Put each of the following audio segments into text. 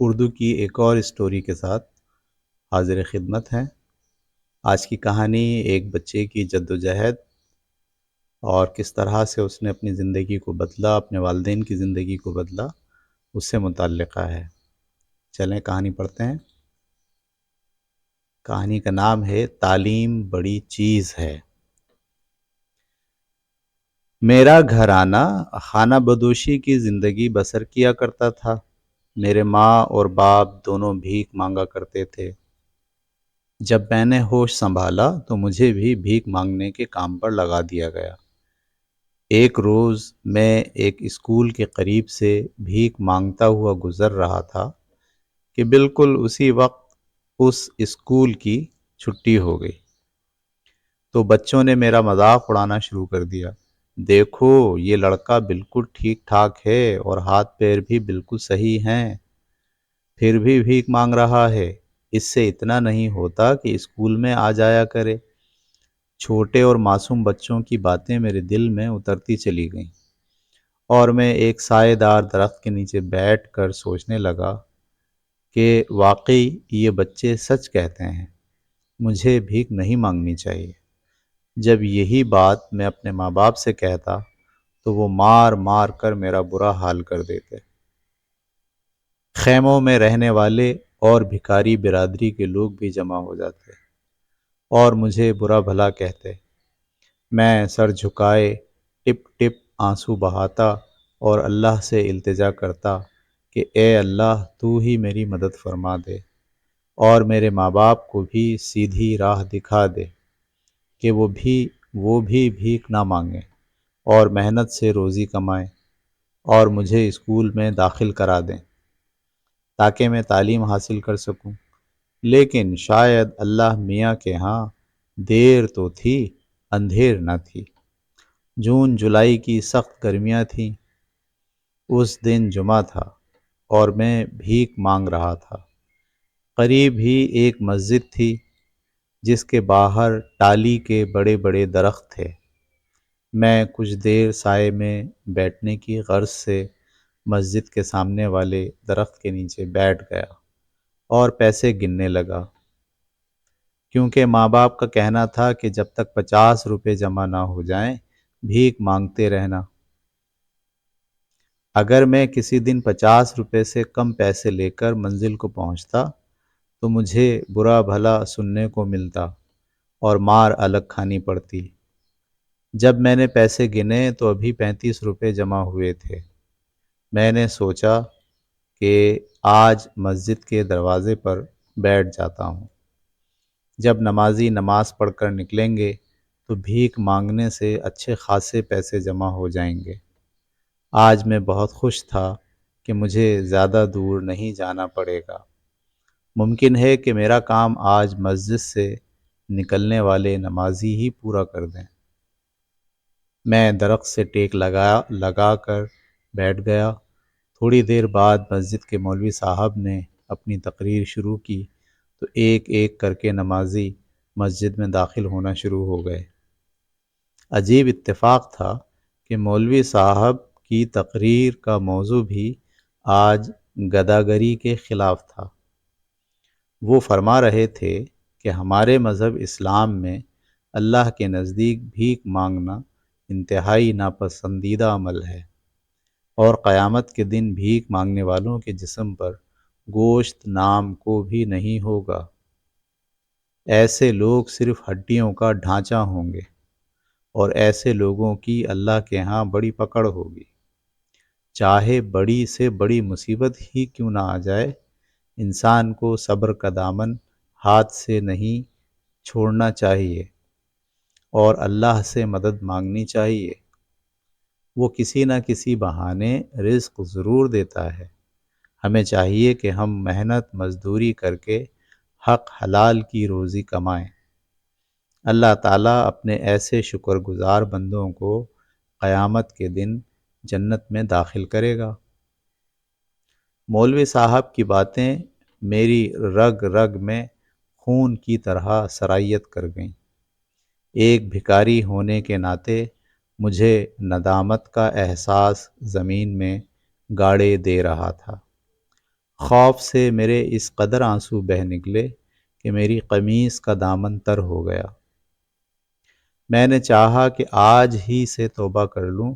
اردو کی ایک اور اسٹوری کے ساتھ حاضر خدمت ہیں۔ آج کی کہانی ایک بچے کی جد و جہد اور کس طرح سے اس نے اپنی زندگی کو بدلا، اپنے والدین کی زندگی کو بدلا، اس سے متعلقہ ہے۔ چلیں کہانی پڑھتے ہیں۔ کہانی کا نام ہے تعلیم بڑی چیز ہے۔ میرا گھرانہ خانہ بدوشی کی زندگی بسر کیا کرتا تھا۔ میرے ماں اور باپ دونوں بھیک مانگا کرتے تھے۔ جب میں نے ہوش سنبھالا تو مجھے بھی بھیک مانگنے کے کام پر لگا دیا گیا۔ ایک روز میں ایک اسکول کے قریب سے بھیک مانگتا ہوا گزر رہا تھا کہ بالکل اسی وقت اس اسکول کی چھٹی ہو گئی۔ تو بچوں نے میرا مذاق اڑانا شروع کر دیا۔ دیکھو یہ لڑکا بالکل ٹھیک ٹھاک ہے اور ہاتھ پیر بھی بالکل صحیح ہیں، پھر بھی بھیک مانگ رہا ہے۔ اس سے اتنا نہیں ہوتا کہ اسکول میں آ جایا کرے۔ چھوٹے اور معصوم بچوں کی باتیں میرے دل میں اترتی چلی گئیں اور میں ایک سائے دار درخت کے نیچے بیٹھ کر سوچنے لگا کہ واقعی یہ بچے سچ کہتے ہیں، مجھے بھیک نہیں مانگنی چاہیے۔ جب یہی بات میں اپنے ماں باپ سے کہتا تو وہ مار مار کر میرا برا حال کر دیتے۔ خیموں میں رہنے والے اور بھکاری برادری کے لوگ بھی جمع ہو جاتے اور مجھے برا بھلا کہتے۔ میں سر جھکائے ٹپ ٹپ آنسو بہاتا اور اللہ سے التجا کرتا کہ اے اللہ تو ہی میری مدد فرما دے اور میرے ماں باپ کو بھی سیدھی راہ دکھا دے کہ وہ بھی بھیک نہ مانگیں اور محنت سے روزی کمائیں اور مجھے اسکول میں داخل کرا دیں تاکہ میں تعلیم حاصل کر سکوں۔ لیکن شاید اللہ میاں کے ہاں دیر تو تھی، اندھیر نہ تھی۔ جون جولائی کی سخت گرمیاں تھیں۔ اس دن جمعہ تھا اور میں بھیک مانگ رہا تھا۔ قریب ہی ایک مسجد تھی جس کے باہر ٹالی کے بڑے بڑے درخت تھے۔ میں کچھ دیر سائے میں بیٹھنے کی غرض سے مسجد کے سامنے والے درخت کے نیچے بیٹھ گیا اور پیسے گننے لگا، کیونکہ ماں باپ کا کہنا تھا کہ جب تک 50 روپے جمع نہ ہو جائیں بھیک مانگتے رہنا۔ اگر میں کسی دن 50 روپے سے کم پیسے لے کر منزل کو پہنچتا تو مجھے برا بھلا سننے کو ملتا اور مار الگ کھانی پڑتی۔ جب میں نے پیسے گنے تو ابھی 35 روپے جمع ہوئے تھے۔ میں نے سوچا کہ آج مسجد کے دروازے پر بیٹھ جاتا ہوں۔ جب نمازی نماز پڑھ کر نکلیں گے تو بھیک مانگنے سے اچھے خاصے پیسے جمع ہو جائیں گے۔ آج میں بہت خوش تھا کہ مجھے زیادہ دور نہیں جانا پڑے گا۔ ممکن ہے کہ میرا کام آج مسجد سے نکلنے والے نمازی ہی پورا کر دیں۔ میں درخت سے ٹیک لگا کر بیٹھ گیا۔ تھوڑی دیر بعد مسجد کے مولوی صاحب نے اپنی تقریر شروع کی تو ایک ایک کر کے نمازی مسجد میں داخل ہونا شروع ہو گئے۔ عجیب اتفاق تھا کہ مولوی صاحب کی تقریر کا موضوع بھی آج گداگری کے خلاف تھا۔ وہ فرما رہے تھے کہ ہمارے مذہب اسلام میں اللہ کے نزدیک بھیک مانگنا انتہائی ناپسندیدہ عمل ہے اور قیامت کے دن بھیک مانگنے والوں کے جسم پر گوشت نام کو بھی نہیں ہوگا۔ ایسے لوگ صرف ہڈیوں کا ڈھانچہ ہوں گے اور ایسے لوگوں کی اللہ کے ہاں بڑی پکڑ ہوگی۔ چاہے بڑی سے بڑی مصیبت ہی کیوں نہ آ جائے، انسان کو صبر کا دامن ہاتھ سے نہیں چھوڑنا چاہیے اور اللہ سے مدد مانگنی چاہیے۔ وہ کسی نہ کسی بہانے رزق ضرور دیتا ہے۔ ہمیں چاہیے کہ ہم محنت مزدوری کر کے حق حلال کی روزی کمائیں۔ اللہ تعالیٰ اپنے ایسے شکر گزار بندوں کو قیامت کے دن جنت میں داخل کرے گا۔ مولوی صاحب کی باتیں میری رگ رگ میں خون کی طرح سرایت کر گئیں۔ ایک بھکاری ہونے کے ناطے مجھے ندامت کا احساس زمین میں گاڑے دے رہا تھا۔ خوف سے میرے اس قدر آنسو بہہ نکلے کہ میری قمیص کا دامن تر ہو گیا۔ میں نے چاہا کہ آج ہی سے توبہ کر لوں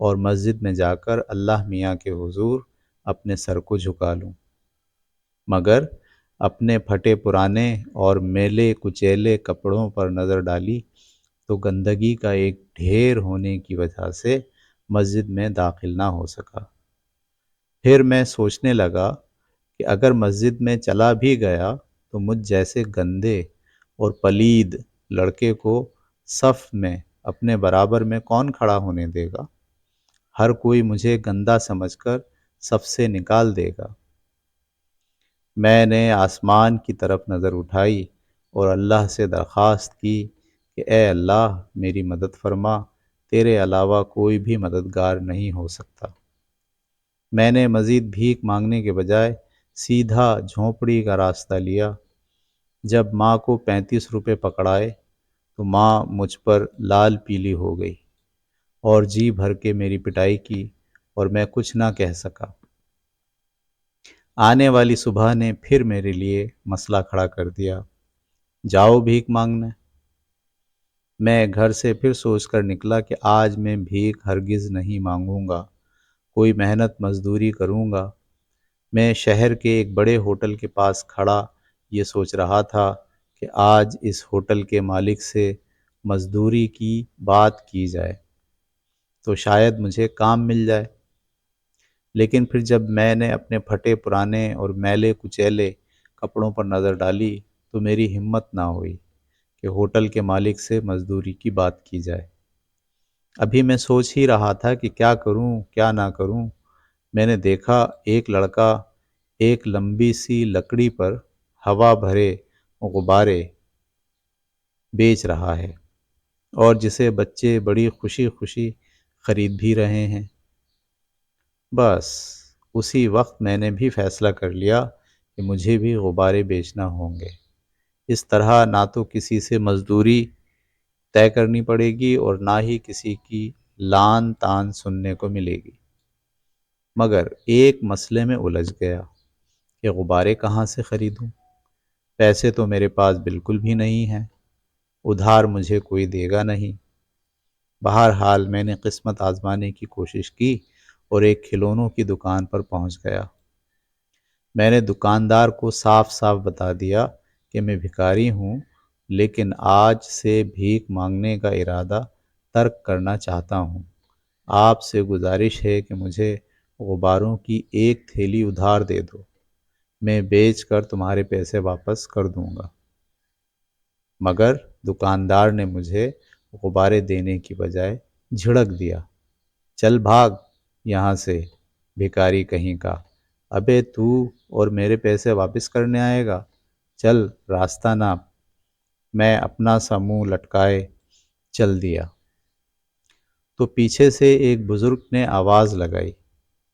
اور مسجد میں جا کر اللہ میاں کے حضور اپنے سر کو جھکا لوں، مگر اپنے پھٹے پرانے اور میلے کچیلے کپڑوں پر نظر ڈالی تو گندگی کا ایک ڈھیر ہونے کی وجہ سے مسجد میں داخل نہ ہو سکا۔ پھر میں سوچنے لگا کہ اگر مسجد میں چلا بھی گیا تو مجھ جیسے گندے اور پلید لڑکے کو صف میں اپنے برابر میں کون کھڑا ہونے دے گا؟ ہر کوئی مجھے گندا سمجھ کر صف سے نکال دے گا۔ میں نے آسمان کی طرف نظر اٹھائی اور اللہ سے درخواست کی کہ اے اللہ میری مدد فرما، تیرے علاوہ کوئی بھی مددگار نہیں ہو سکتا۔ میں نے مزید بھیک مانگنے کے بجائے سیدھا جھونپڑی کا راستہ لیا۔ جب ماں کو 35 روپے پکڑائے تو ماں مجھ پر لال پیلی ہو گئی اور جی بھر کے میری پٹائی کی اور میں کچھ نہ کہہ سکا۔ آنے والی صبح نے پھر میرے لیے مسئلہ کھڑا کر دیا، جاؤ بھیک مانگنے۔ میں گھر سے پھر سوچ کر نکلا کہ آج میں بھیک ہرگز نہیں مانگوں گا، کوئی محنت مزدوری کروں گا۔ میں شہر کے ایک بڑے ہوٹل کے پاس کھڑا یہ سوچ رہا تھا کہ آج اس ہوٹل کے مالک سے مزدوری کی بات کی جائے تو شاید مجھے کام مل جائے۔ لیکن پھر جب میں نے اپنے پھٹے پرانے اور میلے کچیلے کپڑوں پر نظر ڈالی تو میری ہمت نہ ہوئی کہ ہوٹل کے مالک سے مزدوری کی بات کی جائے۔ ابھی میں سوچ ہی رہا تھا کہ کیا کروں کیا نہ کروں، میں نے دیکھا ایک لڑکا ایک لمبی سی لکڑی پر ہوا بھرے غبارے بیچ رہا ہے اور جسے بچے بڑی خوشی خوشی خرید بھی رہے ہیں۔ بس اسی وقت میں نے بھی فیصلہ کر لیا کہ مجھے بھی غبارے بیچنا ہوں گے۔ اس طرح نہ تو کسی سے مزدوری طے کرنی پڑے گی اور نہ ہی کسی کی لان تان سننے کو ملے گی۔ مگر ایک مسئلے میں الجھ گیا کہ غبارے کہاں سے خریدوں؟ پیسے تو میرے پاس بالکل بھی نہیں ہیں، ادھار مجھے کوئی دے گا نہیں۔ بہرحال میں نے قسمت آزمانے کی کوشش کی اور ایک کھلونوں کی دکان پر پہنچ گیا۔ میں نے دکاندار کو صاف صاف بتا دیا کہ میں بھکاری ہوں، لیکن آج سے بھیک مانگنے کا ارادہ ترک کرنا چاہتا ہوں۔ آپ سے گزارش ہے کہ مجھے غباروں کی ایک تھیلی ادھار دے دو، میں بیچ کر تمہارے پیسے واپس کر دوں گا۔ مگر دکاندار نے مجھے غبارے دینے کی بجائے جھڑک دیا، چل بھاگ یہاں سے بھکاری کہیں کا، ابے تو اور میرے پیسے واپس کرنے آئے گا، چل راستہ ناپ۔ میں اپنا سا منہ لٹکائے چل دیا تو پیچھے سے ایک بزرگ نے آواز لگائی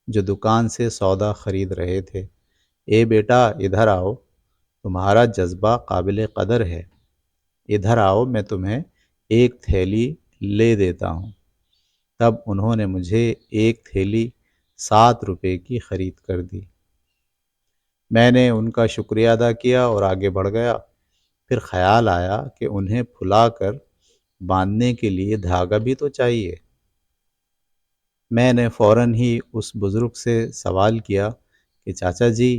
جو دکان سے سودا خرید رہے تھے، اے بیٹا ادھر آؤ، تمہارا جذبہ قابل قدر ہے، ادھر آؤ میں تمہیں ایک تھیلی لے دیتا ہوں۔ تب انہوں نے مجھے ایک تھیلی 7 روپے کی خرید کر دی۔ میں نے ان کا شکریہ ادا کیا اور آگے بڑھ گیا۔ پھر خیال آیا کہ انہیں پھلا کر باندھنے کے لیے دھاگا بھی تو چاہیے۔ میں نے فوراً ہی اس بزرگ سے سوال کیا کہ چاچا جی،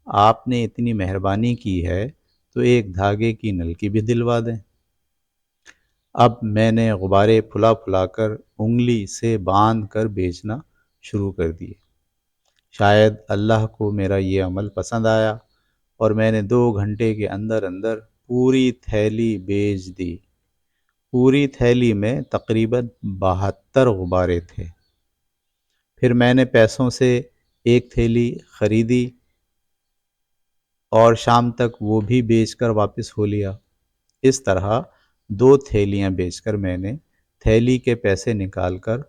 آپ نے اتنی مہربانی کی ہے تو ایک دھاگے کی نلکی بھی دلوا دیں۔ اب میں نے غبارے پھلا پھلا کر انگلی سے باندھ کر بیچنا شروع کر دیے۔ شاید اللہ کو میرا یہ عمل پسند آیا اور میں نے 2 گھنٹے کے اندر اندر پوری تھیلی بیچ دی۔ پوری تھیلی میں تقریباً 72 غبارے تھے۔ پھر میں نے پیسوں سے ایک تھیلی خریدی اور شام تک وہ بھی بیچ کر واپس ہو لیا۔ اس طرح 2 تھیلیاں بیچ کر میں نے تھیلی کے پیسے نکال کر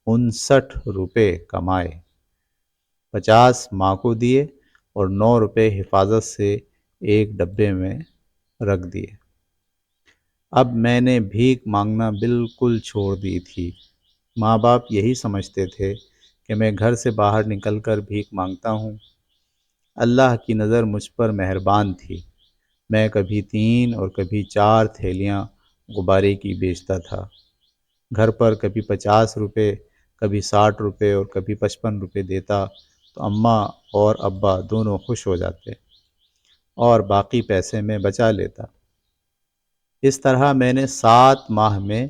59 روپے کمائے، 50 ماں کو دیے اور 9 روپے حفاظت سے ایک ڈبے میں رکھ دیے۔ اب میں نے بھیک مانگنا بالکل چھوڑ دی تھی۔ ماں باپ یہی سمجھتے تھے کہ میں گھر سے باہر نکل کر بھیک مانگتا ہوں۔ اللہ کی نظر مجھ پر مہربان تھی، میں کبھی 3 اور کبھی 4 تھیلیاں غبارے کی بیچتا تھا۔ گھر پر کبھی 50 روپے، کبھی 60 روپے اور کبھی 55 روپے دیتا تو اماں اور ابا دونوں خوش ہو جاتے اور باقی پیسے میں بچا لیتا۔ اس طرح میں نے 7 ماہ میں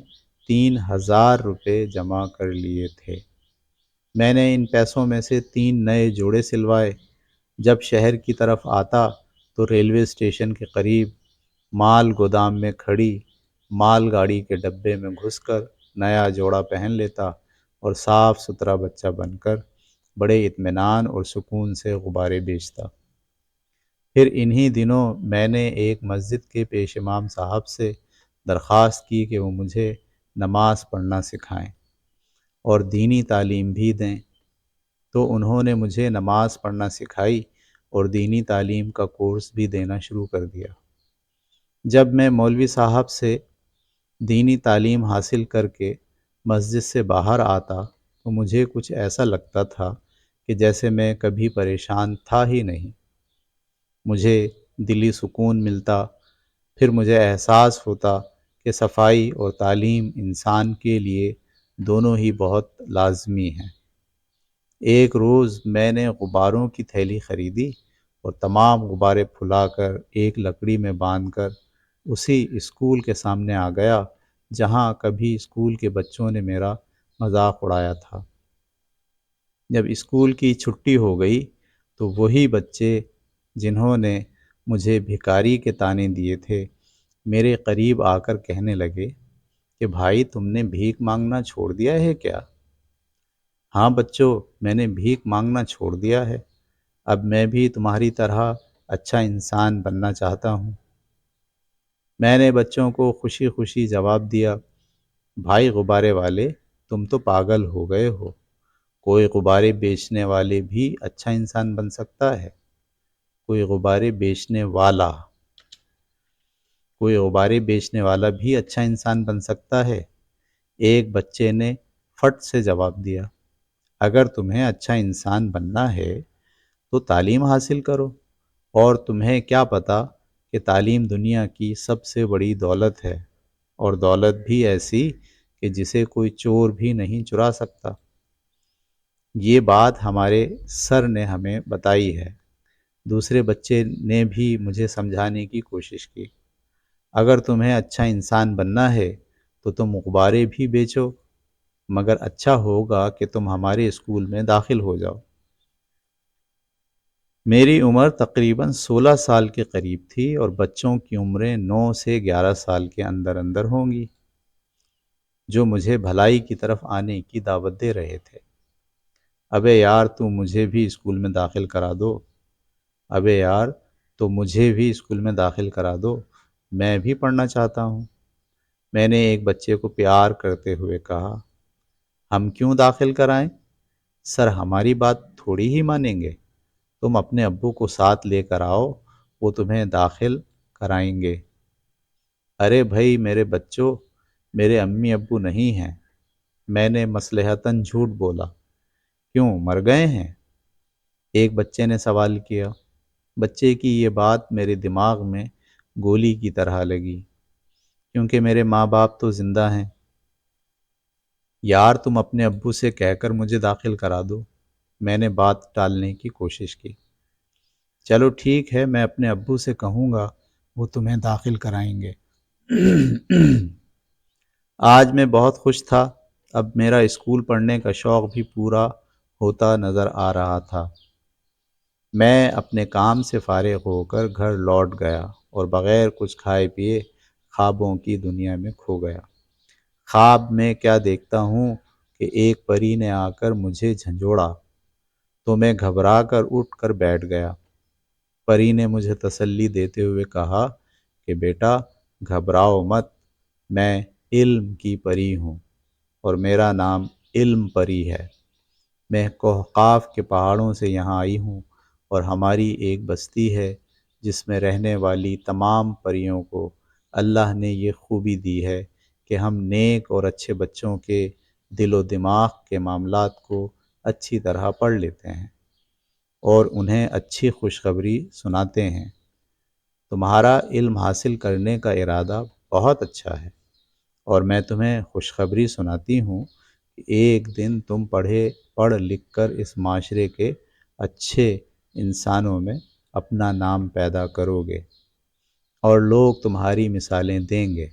3000 روپے جمع کر لیے تھے۔ میں نے ان پیسوں میں سے 3 نئے جوڑے سلوائے۔ جب شہر کی طرف آتا تو ریلوے اسٹیشن کے قریب مال گودام میں کھڑی مال گاڑی کے ڈبے میں گھس کر نیا جوڑا پہن لیتا اور صاف ستھرا بچہ بن کر بڑے اطمینان اور سکون سے غبارے بیچتا۔ پھر انہی دنوں میں نے ایک مسجد کے پیش امام صاحب سے درخواست کی کہ وہ مجھے نماز پڑھنا سکھائیں اور دینی تعلیم بھی دیں، تو انہوں نے مجھے نماز پڑھنا سکھائی اور دینی تعلیم کا کورس بھی دینا شروع کر دیا۔ جب میں مولوی صاحب سے دینی تعلیم حاصل کر کے مسجد سے باہر آتا تو مجھے کچھ ایسا لگتا تھا کہ جیسے میں کبھی پریشان تھا ہی نہیں۔ مجھے دلی سکون ملتا، پھر مجھے احساس ہوتا کہ صفائی اور تعلیم انسان کے لیے دونوں ہی بہت لازمی ہیں۔ ایک روز میں نے غباروں کی تھیلی خریدی اور تمام غبارے پھلا کر ایک لکڑی میں باندھ کر اسی اسکول کے سامنے آ گیا جہاں کبھی اسکول کے بچوں نے میرا مذاق اڑایا تھا۔ جب اسکول کی چھٹی ہو گئی تو وہی بچے جنہوں نے مجھے بھکاری کے طعنے دیے تھے میرے قریب آ کر کہنے لگے کہ بھائی تم نے بھیک مانگنا چھوڑ دیا ہے کیا؟ ہاں بچوں، میں نے بھیک مانگنا چھوڑ دیا ہے، اب میں بھی تمہاری طرح اچھا انسان بننا چاہتا ہوں۔ میں نے بچوں کو خوشی خوشی جواب دیا، بھائی غبارے والے، تم تو پاگل ہو گئے ہو، کوئی غبارے بیچنے والے بھی اچھا انسان بن سکتا ہے، کوئی غبارے بیچنے والا بھی اچھا انسان بن سکتا ہے۔ ایک بچے نے فٹ سے جواب دیا، اگر تمہیں اچھا انسان بننا ہے تو تعلیم حاصل کرو، اور تمہیں کیا پتہ کہ تعلیم دنیا کی سب سے بڑی دولت ہے، اور دولت بھی ایسی کہ جسے کوئی چور بھی نہیں چرا سکتا۔ یہ بات ہمارے سر نے ہمیں بتائی ہے۔ دوسرے بچے نے بھی مجھے سمجھانے کی کوشش کی، اگر تمہیں اچھا انسان بننا ہے تو تم غبارے بھی بیچو، مگر اچھا ہوگا کہ تم ہمارے اسکول میں داخل ہو جاؤ۔ میری عمر تقریباً 16 سال کے قریب تھی اور بچوں کی عمریں 9 سے 11 سال کے اندر اندر ہوں گی، جو مجھے بھلائی کی طرف آنے کی دعوت دے رہے تھے۔ ابے یار تو مجھے بھی اسکول میں داخل کرا دو، میں بھی پڑھنا چاہتا ہوں۔ میں نے ایک بچے کو پیار کرتے ہوئے کہا، ہم کیوں داخل کرائیں؟ سر ہماری بات تھوڑی ہی مانیں گے، تم اپنے ابو کو ساتھ لے کر آؤ، وہ تمہیں داخل کرائیں گے۔ ارے بھائی میرے بچوں، میرے امی ابو نہیں ہیں، میں نے مصلحتاً جھوٹ بولا۔ کیوں، مر گئے ہیں؟ ایک بچے نے سوال کیا۔ بچے کی یہ بات میرے دماغ میں گولی کی طرح لگی، کیونکہ میرے ماں باپ تو زندہ ہیں۔ یار تم اپنے ابو سے کہہ کر مجھے داخل کرا دو، میں نے بات ٹالنے کی کوشش کی۔ چلو ٹھیک ہے، میں اپنے ابو سے کہوں گا، وہ تمہیں داخل کرائیں گے۔ آج میں بہت خوش تھا، اب میرا اسکول پڑھنے کا شوق بھی پورا ہوتا نظر آ رہا تھا۔ میں اپنے کام سے فارغ ہو کر گھر لوٹ گیا اور بغیر کچھ کھائے پیے خوابوں کی دنیا میں کھو گیا۔ خواب میں کیا دیکھتا ہوں کہ ایک پری نے آ کر مجھے جھنجھوڑا تو میں گھبرا کر اٹھ کر بیٹھ گیا۔ پری نے مجھے تسلی دیتے ہوئے کہا کہ بیٹا گھبراؤ مت، میں علم کی پری ہوں اور میرا نام علم پری ہے۔ میں کوہ کے پہاڑوں سے یہاں آئی ہوں اور ہماری ایک بستی ہے جس میں رہنے والی تمام پریوں کو اللہ نے یہ خوبی دی ہے کہ ہم نیک اور اچھے بچوں کے دل و دماغ کے معاملات کو اچھی طرح پڑھ لیتے ہیں اور انہیں اچھی خوشخبری سناتے ہیں۔ تمہارا علم حاصل کرنے کا ارادہ بہت اچھا ہے، اور میں تمہیں خوشخبری سناتی ہوں کہ ایک دن تم پڑھ لکھ کر اس معاشرے کے اچھے انسانوں میں اپنا نام پیدا کرو گے اور لوگ تمہاری مثالیں دیں گے۔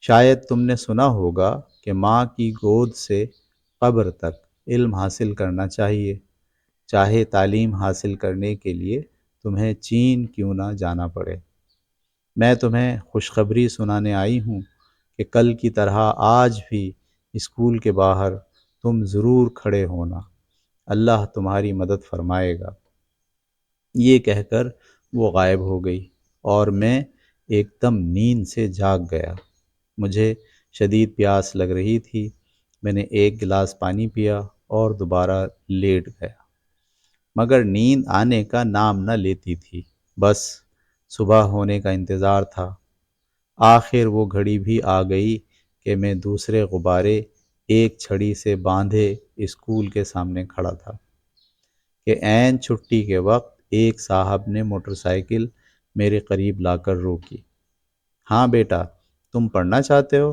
شاید تم نے سنا ہوگا کہ ماں کی گود سے قبر تک علم حاصل کرنا چاہیے، چاہے تعلیم حاصل کرنے کے لیے تمہیں چین کیوں نہ جانا پڑے۔ میں تمہیں خوشخبری سنانے آئی ہوں کہ کل کی طرح آج بھی اسکول کے باہر تم ضرور کھڑے ہونا، اللہ تمہاری مدد فرمائے گا۔ یہ کہہ کر وہ غائب ہو گئی اور میں ایک دم نیند سے جاگ گیا۔ مجھے شدید پیاس لگ رہی تھی۔ میں نے ایک گلاس پانی پیا اور دوبارہ لیٹ گیا، مگر نیند آنے کا نام نہ لیتی تھی۔ بس صبح ہونے کا انتظار تھا۔ آخر وہ گھڑی بھی آ گئی کہ میں دوسرے غبارے ایک چھڑی سے باندھے اسکول کے سامنے کھڑا تھا کہ عین چھٹی کے وقت ایک صاحب نے موٹر سائیکل میرے قریب لا کر روکی۔ ہاں بیٹا، تم پڑھنا چاہتے ہو؟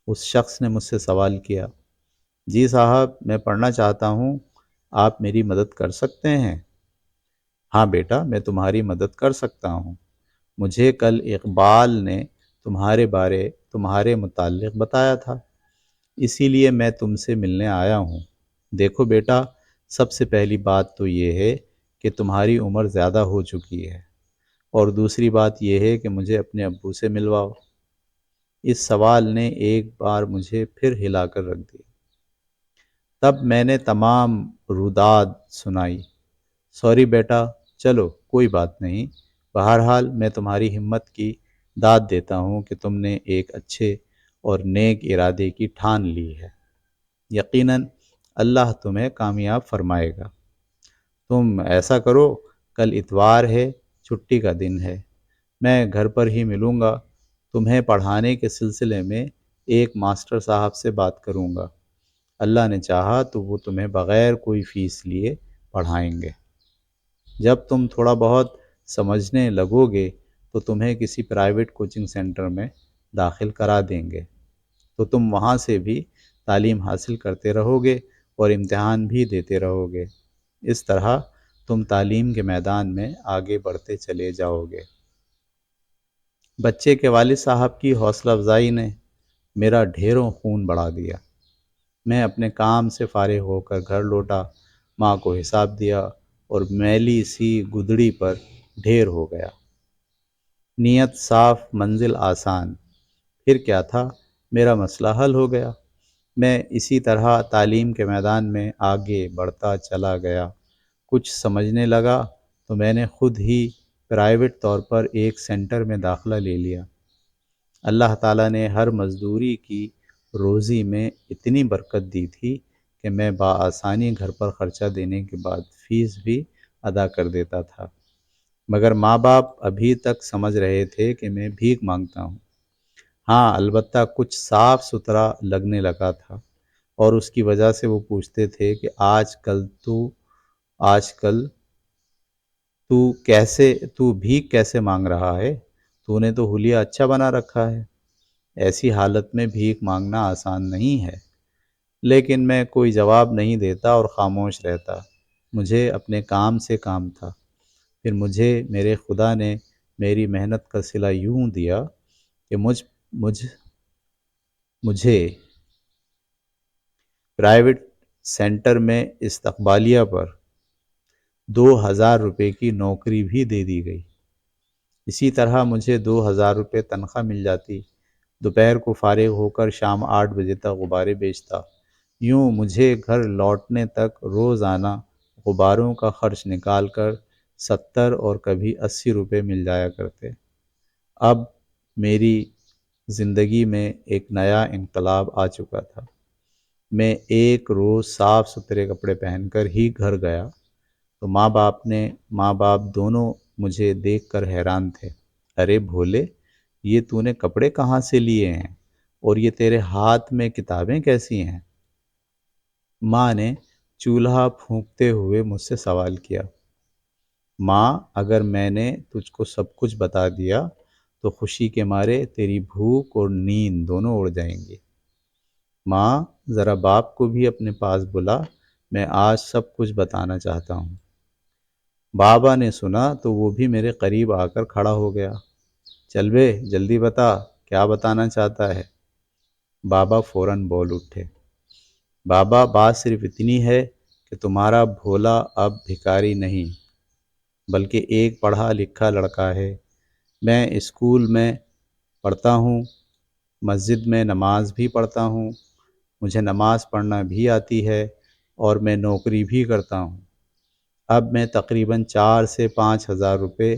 اس شخص نے مجھ سے سوال کیا۔ جی صاحب، میں پڑھنا چاہتا ہوں، آپ میری مدد کر سکتے ہیں؟ ہاں بیٹا، میں تمہاری مدد کر سکتا ہوں۔ مجھے کل اقبال نے تمہارے متعلق بتایا تھا، اسی لیے میں تم سے ملنے آیا ہوں۔ دیکھو بیٹا، سب سے پہلی بات تو یہ ہے کہ تمہاری عمر زیادہ ہو چکی ہے، اور دوسری بات یہ ہے کہ مجھے اپنے ابو سے ملواؤ۔ اس سوال نے ایک بار مجھے پھر ہلا کر رکھ دیا۔ تب میں نے تمام روداد سنائی۔ سوری بیٹا، چلو کوئی بات نہیں، بہرحال میں تمہاری ہمت کی داد دیتا ہوں کہ تم نے ایک اچھے اور نیک ارادے کی ٹھان لی ہے۔ یقیناً اللہ تمہیں کامیاب فرمائے گا۔ تم ایسا کرو، کل اتوار ہے، چھٹی کا دن ہے، میں گھر پر ہی ملوں گا۔ تمہیں پڑھانے کے سلسلے میں ایک ماسٹر صاحب سے بات کروں گا، اللہ نے چاہا تو وہ تمہیں بغیر کوئی فیس لیے پڑھائیں گے۔ جب تم تھوڑا بہت سمجھنے لگو گے تو تمہیں کسی پرائیویٹ کوچنگ سینٹر میں داخل کرا دیں گے، تو تم وہاں سے بھی تعلیم حاصل کرتے رہو گے اور امتحان بھی دیتے رہو گے۔ اس طرح تم تعلیم کے میدان میں آگے بڑھتے چلے جاؤ گے۔ بچے کے والد صاحب کی حوصلہ افزائی نے میرا ڈھیروں خون بڑھا دیا۔ میں اپنے کام سے فارغ ہو کر گھر لوٹا، ماں کو حساب دیا اور میلی سی گدڑی پر ڈھیر ہو گیا۔ نیت صاف، منزل آسان، پھر کیا تھا، میرا مسئلہ حل ہو گیا۔ میں اسی طرح تعلیم کے میدان میں آگے بڑھتا چلا گیا۔ کچھ سمجھنے لگا تو میں نے خود ہی پرائیویٹ طور پر ایک سینٹر میں داخلہ لے لیا۔ اللہ تعالیٰ نے ہر مزدوری کی روزی میں اتنی برکت دی تھی کہ میں بآسانی گھر پر خرچہ دینے کے بعد فیس بھی ادا کر دیتا تھا، مگر ماں باپ ابھی تک سمجھ رہے تھے کہ میں بھیک مانگتا ہوں۔ ہاں البتہ کچھ صاف ستھرا لگنے لگا تھا، اور اس کی وجہ سے وہ پوچھتے تھے کہ آج کل تو بھیک کیسے مانگ رہا ہے؟ تو نے تو حلیہ اچھا بنا رکھا ہے۔ ایسی حالت میں بھیک مانگنا آسان نہیں ہے۔ لیکن میں کوئی جواب نہیں دیتا اور خاموش رہتا۔ مجھے اپنے کام سے کام تھا۔ پھر مجھے میرے خدا نے میری محنت کا صلہ یوں دیا کہ مجھے پرائیویٹ سینٹر میں استقبالیہ پر 2000 روپے کی نوکری بھی دے دی گئی۔ اسی طرح مجھے 2000 روپے تنخواہ مل جاتی۔ دوپہر کو فارغ ہو کر شام 8 بجے تک غبارے بیچتا۔ یوں مجھے گھر لوٹنے تک روزانہ غباروں کا خرچ نکال کر 70 اور کبھی 80 روپے مل جایا کرتے۔ اب میری زندگی میں ایک نیا انقلاب آ چکا تھا۔ میں ایک روز صاف ستھرے کپڑے پہن کر ہی گھر گیا تو ماں باپ دونوں مجھے دیکھ کر حیران تھے۔ ارے بھولے، یہ تو نے کپڑے کہاں سے لیے ہیں، اور یہ تیرے ہاتھ میں کتابیں کیسی ہیں؟ ماں نے چولہا پھونکتے ہوئے مجھ سے سوال کیا، ماں اگر میں نے تجھ کو سب کچھ بتا دیا تو خوشی کے مارے تیری بھوک اور نیند دونوں اڑ جائیں گی۔ ماں ذرا باپ کو بھی اپنے پاس بلا، میں آج سب کچھ بتانا چاہتا ہوں۔ بابا نے سنا تو وہ بھی میرے قریب آ کر کھڑا ہو گیا۔ چل بے جلدی بتا، کیا بتانا چاہتا ہے؟ بابا فوراً بول اٹھے، بابا بات صرف اتنی ہے کہ تمہارا بھولا اب بھکاری نہیں بلکہ ایک پڑھا لکھا لڑکا ہے۔ میں اسکول میں پڑھتا ہوں، مسجد میں نماز بھی پڑھتا ہوں، مجھے نماز پڑھنا بھی آتی ہے اور میں نوکری بھی کرتا ہوں۔ اب میں تقریباً 4 سے 5 ہزار روپے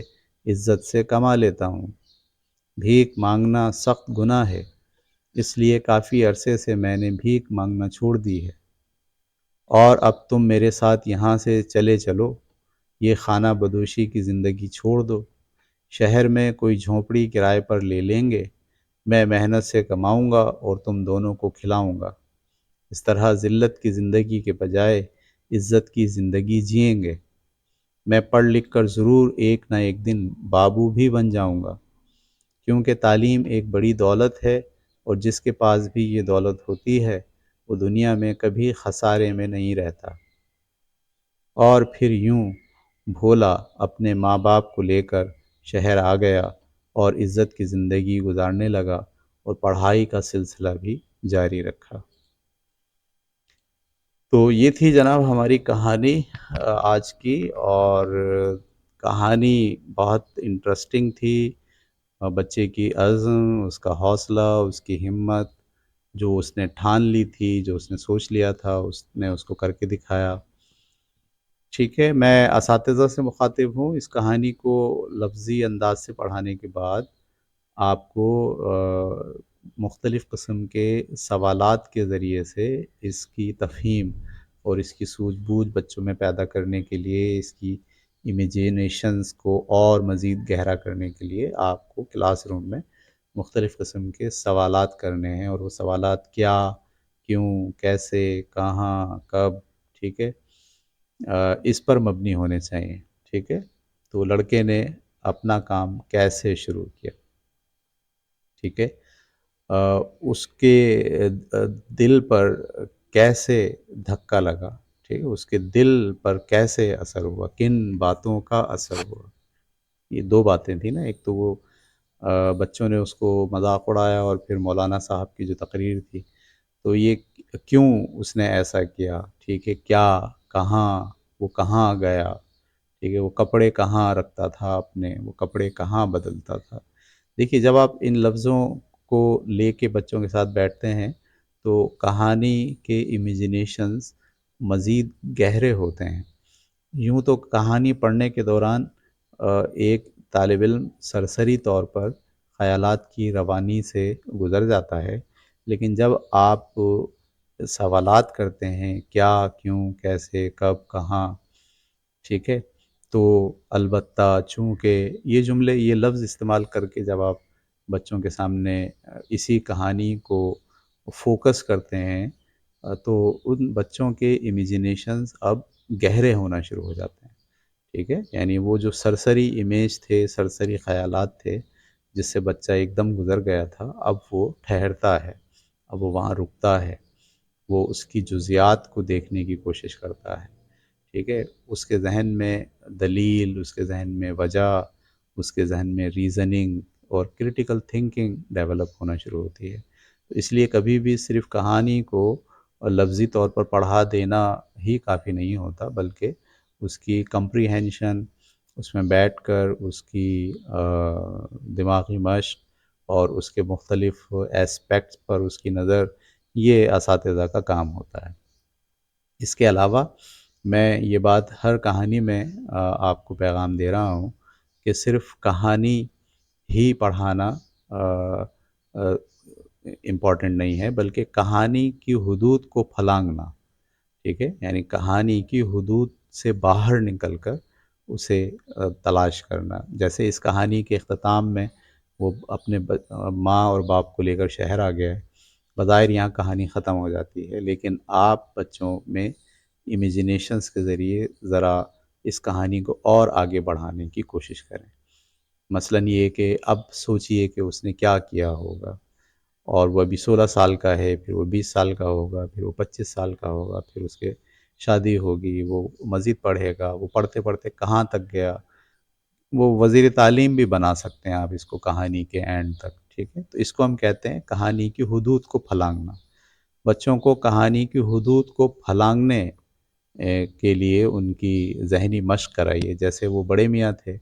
عزت سے کما لیتا ہوں۔ بھیک مانگنا سخت گناہ ہے، اس لیے کافی عرصے سے میں نے بھیک مانگنا چھوڑ دی ہے۔ اور اب تم میرے ساتھ یہاں سے چلے چلو، یہ خانہ بدوشی کی زندگی چھوڑ دو۔ شہر میں کوئی جھونپڑی کرائے پر لے لیں گے، میں محنت سے کماؤں گا اور تم دونوں کو کھلاؤں گا۔ اس طرح ذلت کی زندگی کے بجائے عزت کی زندگی جئیں گے۔ میں پڑھ لکھ کر ضرور ایک نہ ایک دن بابو بھی بن جاؤں گا، کیونکہ تعلیم ایک بڑی دولت ہے اور جس کے پاس بھی یہ دولت ہوتی ہے وہ دنیا میں کبھی خسارے میں نہیں رہتا۔ اور پھر یوں بھولا اپنے ماں باپ کو لے کر شہر آ گیا اور عزت کی زندگی گزارنے لگا اور پڑھائی کا سلسلہ بھی جاری رکھا۔ تو یہ تھی جناب ہماری کہانی آج کی، اور کہانی بہت انٹرسٹنگ تھی۔ بچے کی عزم، اس کا حوصلہ، اس کی ہمت، جو اس نے ٹھان لی تھی، جو اس نے سوچ لیا تھا، اس نے اس کو کر کے دکھایا۔ ٹھیک ہے، میں اساتذہ سے مخاطب ہوں، اس کہانی کو لفظی انداز سے پڑھانے کے بعد آپ کو مختلف قسم کے سوالات کے ذریعے سے اس کی تفہیم اور اس کی سوجھ بوجھ بچوں میں پیدا کرنے کے لیے، اس کی امیجینیشنز کو اور مزید گہرا کرنے کے لیے آپ کو کلاس روم میں مختلف قسم کے سوالات کرنے ہیں، اور وہ سوالات کیا، کیوں، کیسے، کہاں، کب، ٹھیک ہے، اس پر مبنی ہونے چاہیے۔ ٹھیک ہے، تو لڑکے نے اپنا کام کیسے شروع کیا؟ ٹھیک ہے، اس کے دل پر کیسے دھکا لگا؟ ٹھیک ہے، اس کے دل پر کیسے اثر ہوا، کن باتوں کا اثر ہوا؟ یہ دو باتیں تھیں نا، ایک تو وہ بچوں نے اس کو مذاق اڑایا، اور پھر مولانا صاحب کی جو تقریر تھی، تو یہ کیوں اس نے ایسا کیا؟ ٹھیک ہے، کیا، کہاں، وہ کہاں گیا؟ ٹھیک ہے، وہ کپڑے کہاں رکھتا تھا اپنے، وہ کپڑے کہاں بدلتا تھا؟ دیکھیے، جب آپ ان لفظوں کو لے کے بچوں کے ساتھ بیٹھتے ہیں تو کہانی کے امیجینیشنز مزید گہرے ہوتے ہیں۔ یوں تو کہانی پڑھنے کے دوران ایک طالب علم سرسری طور پر خیالات کی روانی سے گزر جاتا ہے، لیکن جب آپ سوالات کرتے ہیں کیا، کیوں، کیسے، کب، کہاں، ٹھیک ہے، تو البتہ، چونکہ، یہ جملے، یہ لفظ استعمال کر کے جب آپ بچوں کے سامنے اسی کہانی کو فوکس کرتے ہیں تو ان بچوں کے امیجینیشنز اب گہرے ہونا شروع ہو جاتے ہیں۔ ٹھیک ہے، یعنی وہ جو سرسری امیج تھے، سرسری خیالات تھے جس سے بچہ ایک دم گزر گیا تھا، اب وہ ٹھہرتا ہے، اب وہ وہاں رکتا ہے، وہ اس کی جزیات کو دیکھنے کی کوشش کرتا ہے۔ ٹھیک ہے، اس کے ذہن میں دلیل، اس کے ذہن میں وجہ، اس کے ذہن میں ریزننگ اور کریٹیکل تھنکنگ ڈیولپ ہونا شروع ہوتی ہے۔ تو اس لیے کبھی بھی صرف کہانی کو لفظی طور پر پڑھا دینا ہی کافی نہیں ہوتا، بلکہ اس کی کمپریہنشن، اس میں بیٹھ کر اس کی دماغی مشق اور اس کے مختلف ایسپیکٹس پر اس کی نظر، یہ اساتذہ کا کام ہوتا ہے۔ اس کے علاوہ میں یہ بات ہر کہانی میں آپ کو پیغام دے رہا ہوں کہ صرف کہانی ہی پڑھانا امپورٹنٹ نہیں ہے، بلکہ کہانی کی حدود کو پھلانگنا۔ ٹھیک ہے، یعنی کہانی کی حدود سے باہر نکل کر اسے تلاش کرنا۔ جیسے اس کہانی کے اختتام میں وہ اپنے ماں اور باپ کو لے کر شہر آ گیا ہے، بظاہر یہاں کہانی ختم ہو جاتی ہے، لیکن آپ بچوں میں امیجینیشنس کے ذریعے ذرا اس کہانی کو اور آگے بڑھانے کی کوشش کریں۔ مثلاً یہ کہ اب سوچئے کہ اس نے کیا کیا ہوگا، اور وہ ابھی 16 سال کا ہے، پھر وہ 20 سال کا ہوگا، پھر وہ 25 سال کا ہوگا، پھر اس کے شادی ہوگی، وہ مزید پڑھے گا، وہ پڑھتے پڑھتے کہاں تک گیا، وہ وزیر تعلیم بھی بنا سکتے ہیں آپ اس کو کہانی کے اینڈ تک، ٹھیک ہے؟ تو اس کو ہم کہتے ہیں کہانی کی حدود کو پھلانگنا۔ بچوں کو کہانی کی حدود کو پھلانگنے کے لیے ان کی ذہنی مشق کرائیے۔ جیسے وہ بڑے میاں تھے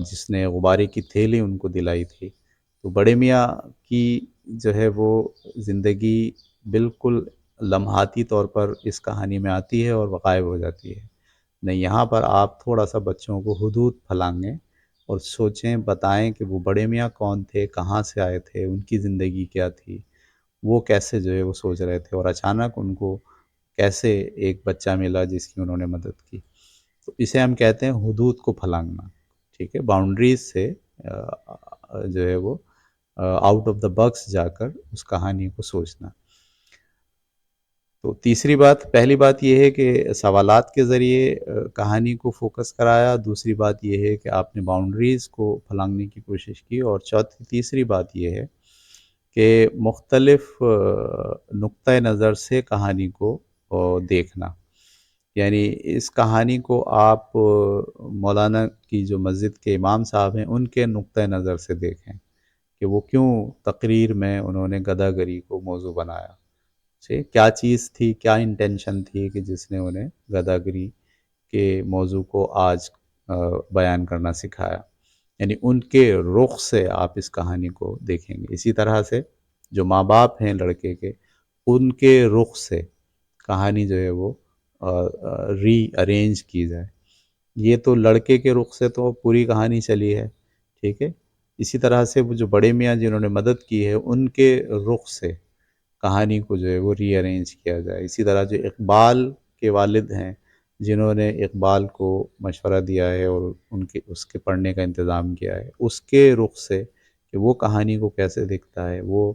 جس نے غبارے کی تھیلی ان کو دلائی تھی، تو بڑے میاں کی جو ہے وہ زندگی بالکل لمحاتی طور پر اس کہانی میں آتی ہے اور وہ غائب ہو جاتی ہے۔ نہیں، یہاں پر آپ تھوڑا سا بچوں کو حدود پھلانگیں اور سوچیں، بتائیں کہ وہ بڑے میاں کون تھے، کہاں سے آئے تھے، ان کی زندگی کیا تھی، وہ کیسے جو ہے وہ سوچ رہے تھے، اور اچانک ان کو کیسے ایک بچہ ملا جس کی انہوں نے مدد کی۔ تو اسے ہم کہتے ہیں حدود کو پھلانگنا، ٹھیک ہے؟ باؤنڈریز سے جو ہے وہ آؤٹ آف دا باکس جا کر اس کہانی کو سوچنا۔ تو تیسری بات، پہلی بات یہ ہے کہ سوالات کے ذریعے کہانی کو فوکس کرایا، دوسری بات یہ ہے کہ آپ نے باؤنڈریز کو پھلانگنے کی کوشش کی، اور تیسری بات یہ ہے کہ مختلف نقطۂ نظر سے کہانی کو دیکھنا۔ یعنی اس کہانی کو آپ مولانا کی جو مسجد کے امام صاحب ہیں ان کے نقطۂ نظر سے دیکھیں کہ وہ کیوں تقریر میں انہوں نے گدھا گری کو موضوع بنایا، کیا چیز تھی، کیا انٹینشن تھی کہ جس نے انہیں گدھا گری کے موضوع کو آج بیان کرنا سکھایا۔ یعنی ان کے رخ سے آپ اس کہانی کو دیکھیں گے۔ اسی طرح سے جو ماں باپ ہیں لڑکے کے، ان کے رخ سے کہانی جو ہے وہ ری ارینج کی جائے۔ یہ تو لڑکے کے رخ سے تو پوری کہانی چلی ہے، ٹھیک ہے؟ اسی طرح سے وہ جو بڑے میاں جنہوں نے مدد کی ہے ان کے رخ سے کہانی کو جو ہے وہ ری ارینج کیا جائے۔ اسی طرح جو اقبال کے والد ہیں جنہوں نے اقبال کو مشورہ دیا ہے اور اس کے پڑھنے کا انتظام کیا ہے، اس کے رخ سے کہ وہ کہانی کو کیسے دیکھتا ہے، وہ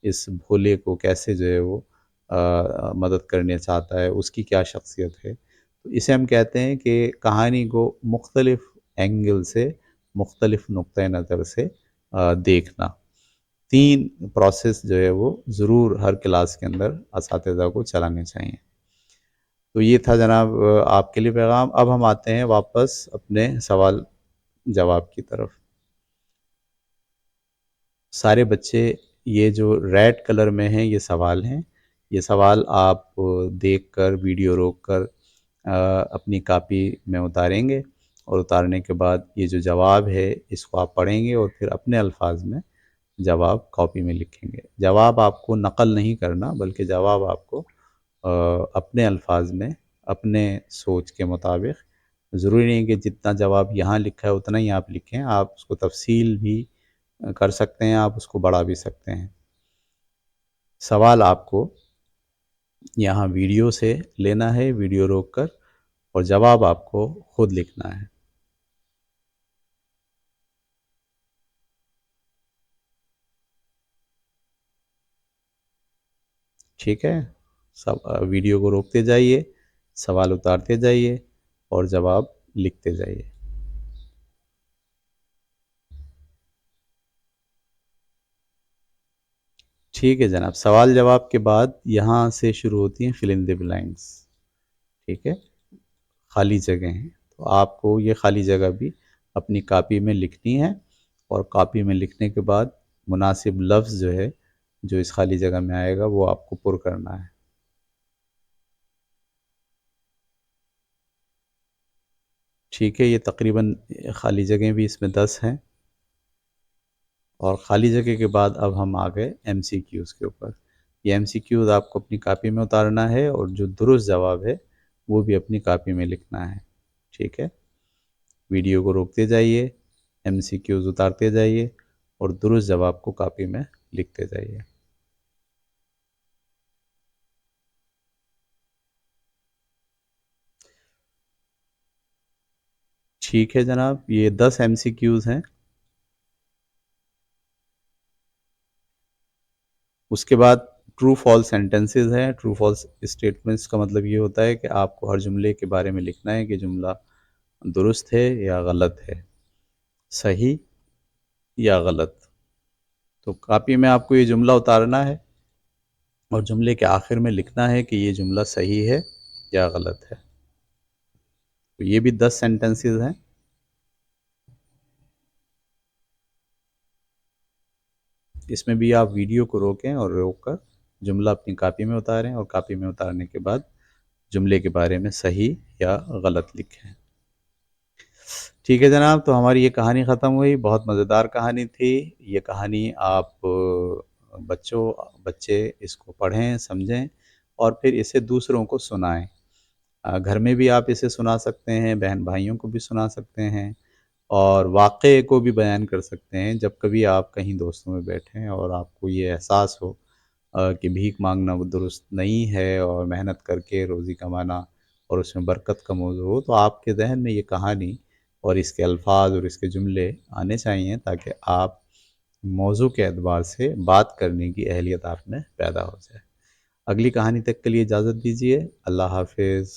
اس بھولے کو کیسے جو ہے وہ مدد کرنے چاہتا ہے، اس کی کیا شخصیت ہے۔ تو اسے ہم کہتے ہیں کہ کہانی کو مختلف اینگل سے، مختلف نقطۂ نظر سے دیکھنا۔ 3 پروسیس جو ہے وہ ضرور ہر کلاس کے اندر اساتذہ کو چلانے چاہیے۔ تو یہ تھا جناب آپ کے لیے پیغام۔ اب ہم آتے ہیں واپس اپنے سوال جواب کی طرف۔ سارے بچے یہ جو ریڈ کلر میں ہیں یہ سوال ہیں، یہ سوال آپ دیکھ کر ویڈیو روک کر اپنی کاپی میں اتاریں گے، اور اتارنے کے بعد یہ جو جواب ہے اس کو آپ پڑھیں گے اور پھر اپنے الفاظ میں جواب کاپی میں لکھیں گے۔ جواب آپ کو نقل نہیں کرنا، بلکہ جواب آپ کو اپنے الفاظ میں، اپنے سوچ کے مطابق، ضروری نہیں کہ جتنا جواب یہاں لکھا ہے اتنا ہی آپ لکھیں، آپ اس کو تفصیل بھی کر سکتے ہیں، آپ اس کو بڑھا بھی سکتے ہیں۔ سوال آپ کو یہاں ویڈیو سے لینا ہے، ویڈیو روک کر، اور جواب آپ کو خود لکھنا ہے۔ ٹھیک ہے؟ ویڈیو کو روکتے جائیے، سوال اتارتے جائیے اور جواب لکھتے جائیے۔ ٹھیک ہے جناب، سوال جواب کے بعد یہاں سے شروع ہوتی ہیں فل ان دی بلینکس، ٹھیک ہے؟ خالی جگہ ہیں، تو آپ کو یہ خالی جگہ بھی اپنی کاپی میں لکھنی ہے، اور کاپی میں لکھنے کے بعد مناسب لفظ جو ہے جو اس خالی جگہ میں آئے گا وہ آپ کو پر کرنا ہے۔ ٹھیک ہے، یہ تقریباً خالی جگہیں بھی اس میں 10 ہیں، اور خالی جگہ کے بعد اب ہم آ گئے ایم سی کیوز کے اوپر۔ یہ ایم سی کیوز آپ کو اپنی کاپی میں اتارنا ہے، اور جو درست جواب ہے وہ بھی اپنی کاپی میں لکھنا ہے، ٹھیک ہے؟ ویڈیو کو روکتے جائیے، ایم سی کیوز اتارتے جائیے، اور درست جواب کو کاپی میں لکھتے جائیے۔ ٹھیک ہے جناب، یہ 10 ایم سی کیوز ہیں۔ اس کے بعد ٹرو فالس سینٹنسز ہیں. ٹرو فالس اسٹیٹمنٹس کا مطلب یہ ہوتا ہے کہ آپ کو ہر جملے کے بارے میں لکھنا ہے کہ جملہ درست ہے یا غلط ہے، صحیح یا غلط. تو کاپی میں آپ کو یہ جملہ اتارنا ہے اور جملے کے آخر میں لکھنا ہے کہ یہ جملہ صحیح ہے یا غلط ہے. تو یہ بھی 10 سینٹنسز ہیں. اس میں بھی آپ ویڈیو کو روکیں اور روک کر جملہ اپنی کاپی میں اتاریں اور کاپی میں اتارنے کے بعد جملے کے بارے میں صحیح یا غلط لکھیں. ٹھیک ہے جناب، تو ہماری یہ کہانی ختم ہوئی. بہت مزیدار کہانی تھی. یہ کہانی آپ بچے اس کو پڑھیں، سمجھیں اور پھر اسے دوسروں کو سنائیں. گھر میں بھی آپ اسے سنا سکتے ہیں، بہن بھائیوں کو بھی سنا سکتے ہیں اور واقعے کو بھی بیان کر سکتے ہیں. جب کبھی آپ کہیں دوستوں میں بیٹھیں اور آپ کو یہ احساس ہو کہ بھیک مانگنا وہ درست نہیں ہے اور محنت کر کے روزی کمانا اور اس میں برکت کا موضوع ہو، تو آپ کے ذہن میں یہ کہانی اور اس کے الفاظ اور اس کے جملے آنے چاہئیں تاکہ آپ موضوع کے اعتبار سے بات کرنے کی اہلیت آپ میں پیدا ہو جائے. اگلی کہانی تک کے لیے اجازت دیجیے. اللہ حافظ.